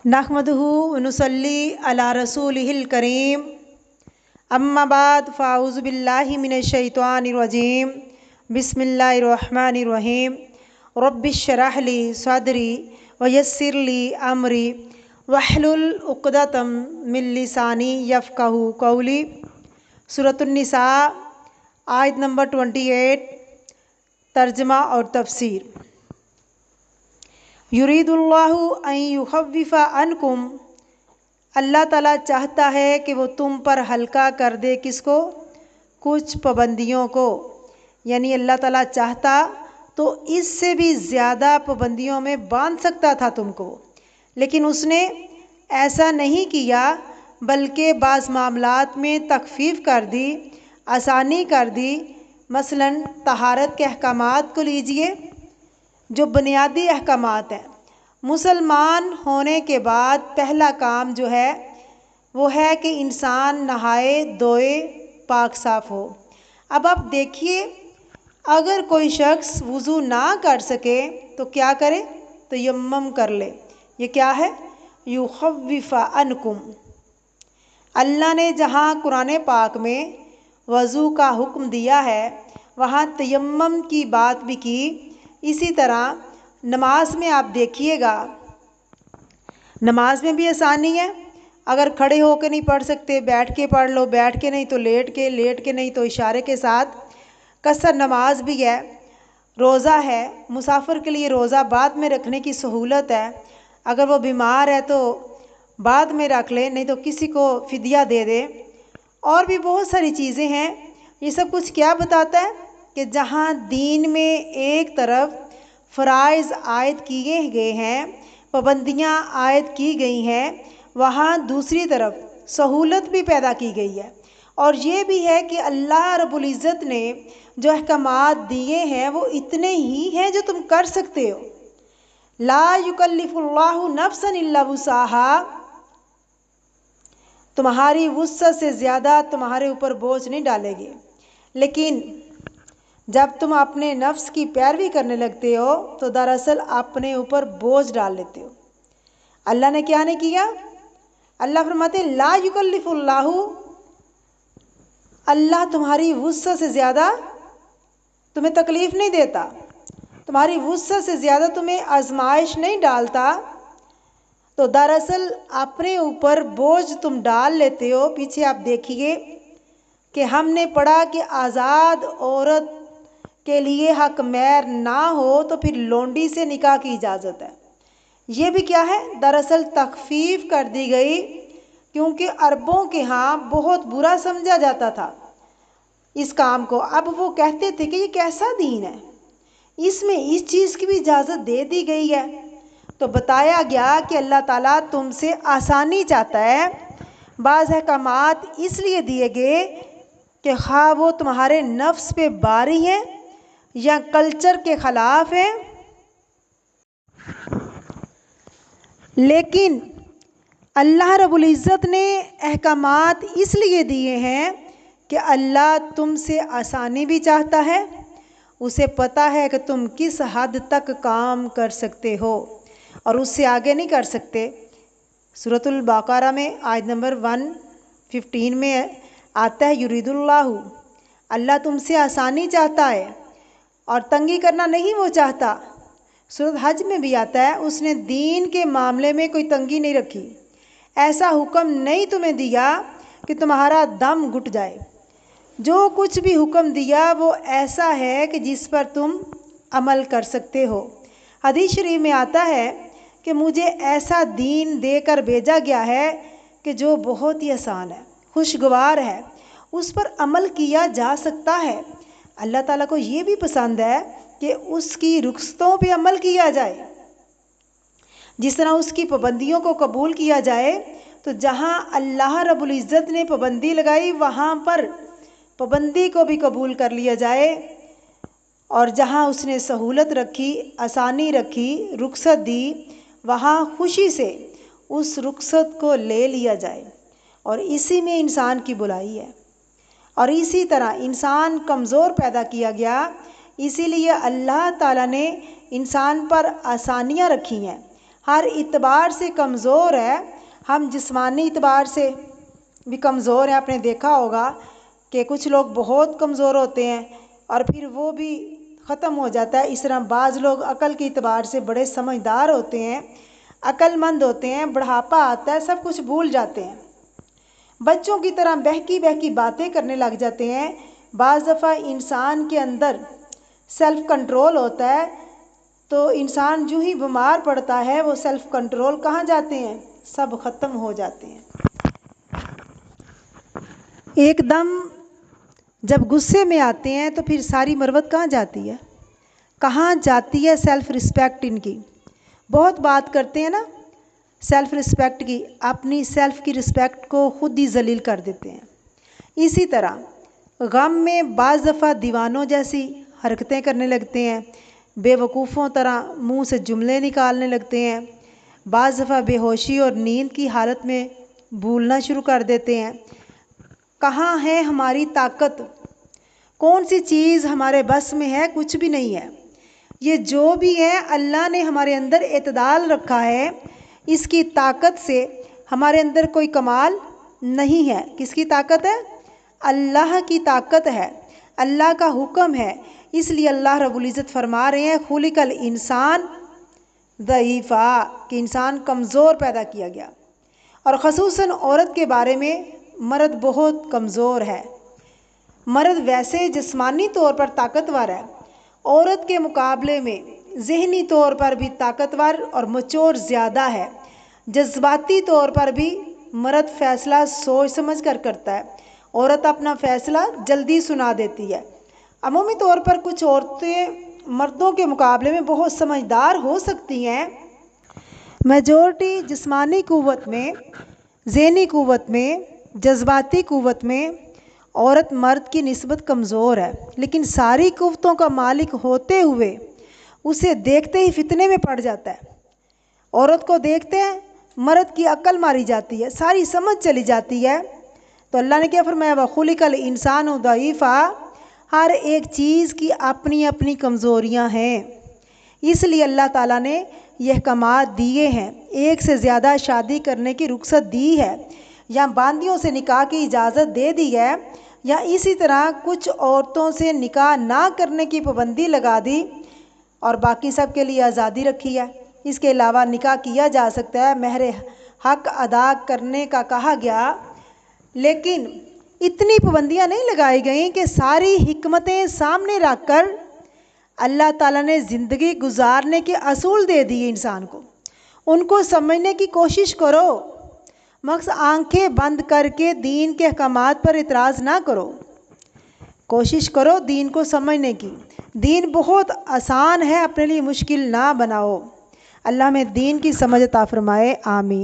नहमदुहु व नुसल्ली अला रसूलिहिल करीम अम्मा बाद फ़ाऊज़ु बिल्लाहि मिनश शैतानिर रजीम बिस्मिल्लाहिर्रहमानिर्रहीम रब्बिश्शरह ली सदरी व यस्सिर ली अमरी वहलुल उक़दतम मिन लिसानी यफ़क़हू क़ौली। सूरतुन निसा आयत नंबर 28, तर्जमा और तफसीर। युरीदुल्लाहु अन युख़व्विफ़ अन्कुम, अल्लाह ताला चाहता है कि वो तुम पर हल्का कर दे। किसको? कुछ पाबंदियों को। यानी अल्लाह ताला चाहता तो इससे भी ज़्यादा पाबंदियों में बांध सकता था तुमको, लेकिन उसने ऐसा नहीं किया, बल्कि बाज़ मामलात में तख़फ़ीफ़ कर दी, आसानी कर दी। मसलन तहारत के अहकामात को लीजिए, जो बुनियादी अहकामात हैं। मुसलमान होने के बाद पहला काम जो है वो है कि इंसान नहाए धोए पाक साफ़ हो। अब आप देखिए, अगर कोई शख्स वज़ू ना कर सके तो क्या करे? तयम्मुम कर ले। ये क्या है? युख़व्विफ़ अन्कुम। अल्लाह ने जहाँ कुरान पाक में वज़ू का हुक्म दिया है वहाँ तयम्मुम की बात भी की। इसी तरह नमाज में आप देखिएगा, नमाज में भी आसानी है। अगर खड़े होकर नहीं पढ़ सकते, बैठ के पढ़ लो, बैठ के नहीं तो लेट के नहीं तो इशारे के साथ। कसर नमाज भी है। रोज़ा है, मुसाफिर के लिए रोज़ा बाद में रखने की सहूलत है। अगर वो बीमार है तो बाद में रख ले, नहीं तो किसी को फ़िदिया दे दे। और भी बहुत सारी चीज़ें हैं। ये सब कुछ क्या बताता है कि जहाँ दीन में एक तरफ फ़राइज़ आयत किए गए हैं, पाबंदियाँ आयत की गई हैं, वहाँ दूसरी तरफ सहूलत भी पैदा की गई है। और ये भी है कि अल्लाह रब्बुल इज़्ज़त ने जो अहकामात दिए हैं वो इतने ही हैं जो तुम कर सकते हो। ला युकल्लिफुल्लाहु नफ्सन इल्ला वुसाहा। तुम्हारी वुसअत से ज़्यादा तुम्हारे ऊपर बोझ नहीं डालेगी। लेकिन जब तुम अपने नफ्स की पैरवी करने लगते हो तो दरअसल अपने ऊपर बोझ डाल लेते हो। अल्लाह ने क्या नहीं किया? अल्लाह फरमाते ला युकल्लिफुल्लाहु, अल्लाह तुम्हारी वुसअत से ज़्यादा तुम्हें तकलीफ़ नहीं देता, तुम्हारी वुसअत से ज़्यादा तुम्हें आजमाइश नहीं डालता। तो दरअसल अपने ऊपर बोझ तुम डाल लेते हो। पीछे आप देखिए कि हमने पढ़ा कि आज़ाद औरत के लिए हक मैर ना हो तो फिर लोंडी से निकाह की इजाज़त है। ये भी क्या है? दरअसल तख़फ़ीफ़ कर दी गई, क्योंकि अरबों के यहाँ बहुत बुरा समझा जाता था इस काम को। अब वो कहते थे कि ये कैसा दीन है, इसमें इस चीज़ की भी इजाज़त दे दी गई है। तो बताया गया कि अल्लाह ताला तुमसे आसानी चाहता है। बाज़ अहकामात इसलिए दिए गए कि ख़ाह वो तुम्हारे नफ्स पे बारी है या कल्चर के ख़िलाफ़ है, लेकिन अल्लाह रब्बुल इज़्ज़त ने अहकामात इसलिए दिए हैं कि अल्लाह तुमसे आसानी भी चाहता है। उसे पता है कि तुम किस हद तक काम कर सकते हो और उससे आगे नहीं कर सकते। सूरतुल बक़रा में आयत नंबर 115 में आता है युरीदुल्लाहु, अल्लाह तुमसे आसानी चाहता है और तंगी करना नहीं वो चाहता। सूरत हज में भी आता है, उसने दीन के मामले में कोई तंगी नहीं रखी। ऐसा हुक्म नहीं तुम्हें दिया कि तुम्हारा दम घुट जाए। जो कुछ भी हुक्म दिया वो ऐसा है कि जिस पर तुम अमल कर सकते हो। हदीस शरीफ में आता है कि मुझे ऐसा दीन देकर भेजा गया है कि जो बहुत ही आसान है, खुशगवार है, उस पर अमल किया जा सकता है। अल्लाह ताला को ये भी पसंद है कि उसकी रुख़सतों पे अमल किया जाए। जिस तरह उसकी पाबंदियों को कबूल किया जाए, तो जहाँ अल्लाह रब्बुल इज़्ज़त ने पाबंदी लगाई वहाँ पर पाबंदी को भी कबूल कर लिया जाए, और जहाँ उसने सहूलत रखी, आसानी रखी, रुख़सत दी, वहाँ खुशी से उस रुख़सत को ले लिया जाए। और इसी में इंसान की बुराई है। और इसी तरह इंसान कमज़ोर पैदा किया गया, इसीलिए अल्लाह ताला ने इंसान पर आसानियाँ रखी हैं। ہر اعتبار سے کمزور ہے. ہم جسمانی اعتبار سے بھی کمزور ہیں. آپ نے دیکھا ہوگا کہ کچھ لوگ بہت کمزور ہوتے ہیں اور پھر وہ بھی ختم ہو جاتا ہے. اس طرح بعض لوگ عقل کے اعتبار سے بڑے سمجھدار ہوتے ہیں، عقل مند ہوتے ہیں، بڑھاپا آتا ہے سب کچھ بھول جاتے ہیں، بچوں کی طرح بہکی بہکی باتیں کرنے لگ جاتے ہیں. بعض دفعہ انسان کے اندر سیلف کنٹرول ہوتا ہے تو انسان جو ہی بیمار پڑتا ہے وہ سیلف کنٹرول کہاں جاتے ہیں؟ سب ختم ہو جاتے ہیں. ایک دم جب غصے میں آتے ہیں تو پھر ساری مروت کہاں جاتی ہے؟ کہاں جاتی ہے سیلف رسپیکٹ ان کی؟ بہت بات کرتے ہیں نا سیلف رسپیکٹ کی، اپنی سیلف کی رسپیکٹ کو خود ہی ذلیل کر دیتے ہیں. اسی طرح غم میں بعض دفعہ دیوانوں جیسی حرکتیں کرنے لگتے ہیں، بے وقوفوں طرح منہ سے جملے نکالنے لگتے ہیں، بعض دفعہ بے ہوشی اور نیند کی حالت میں بھولنا شروع کر دیتے ہیں. کہاں ہے ہماری طاقت؟ کون سی چیز ہمارے بس میں ہے؟ کچھ بھی نہیں ہے. یہ جو بھی ہے اللہ نے ہمارے اندر اعتدال رکھا ہے، اس کی طاقت سے ہمارے اندر کوئی کمال نہیں ہے. کس کی طاقت ہے؟ اللہ کی طاقت ہے، اللہ کا حکم ہے. اس لیے اللہ رب العزت فرما رہے ہیں خلق الانسان ضعیفا، کہ انسان کمزور پیدا کیا گیا. اور خصوصاً عورت کے بارے میں مرد بہت کمزور ہے. مرد ویسے جسمانی طور پر طاقتور ہے، عورت کے مقابلے میں ذہنی طور پر بھی طاقتور اور مچور زیادہ ہے. جذباتی طور پر بھی مرد فیصلہ سوچ سمجھ کر کرتا ہے، عورت اپنا فیصلہ جلدی سنا دیتی ہے. عمومی طور پر کچھ عورتیں مردوں کے مقابلے میں بہت سمجھدار ہو سکتی ہیں. میجورٹی جسمانی قوت میں، ذہنی قوت میں، جذباتی قوت میں عورت مرد کی نسبت کمزور ہے، لیکن ساری قوتوں کا مالک ہوتے ہوئے اسے دیکھتے ہی فتنے میں پڑ جاتا ہے. عورت کو دیکھتے ہیں مرد کی عقل ماری جاتی ہے، ساری سمجھ چلی جاتی ہے. تو اللہ نے کیا فرمایا؟ وَخُلِقَ الْإِنسَانُ ضَعِيفًا. ہر ایک چیز کی اپنی اپنی کمزوریاں ہیں، اس لیے اللہ تعالیٰ نے یہ احکامات دیے ہیں. ایک سے زیادہ شادی کرنے کی رخصت دی ہے، یا باندیوں سے نکاح کی اجازت دے دی ہے، یا اسی طرح کچھ عورتوں سے نکاح نہ کرنے کی پابندی لگا دی اور باقی سب کے لیے آزادی رکھی ہے. اس کے علاوہ نکاح کیا جا سکتا ہے، مہر حق ادا کرنے کا کہا گیا، لیکن اتنی پابندیاں نہیں لگائی گئیں کہ ساری حکمتیں سامنے رکھ کر اللہ تعالیٰ نے زندگی گزارنے کے اصول دے دیے انسان کو. ان کو سمجھنے کی کوشش کرو، مقصد آنکھیں بند کر کے دین کے احکامات پر اعتراض نہ کرو. کوشش کرو دین کو سمجھنے کی. دین بہت آسان ہے، اپنے لیے مشکل نہ بناؤ. اللہ میں دین کی سمجھ عطا فرمائے. آمین.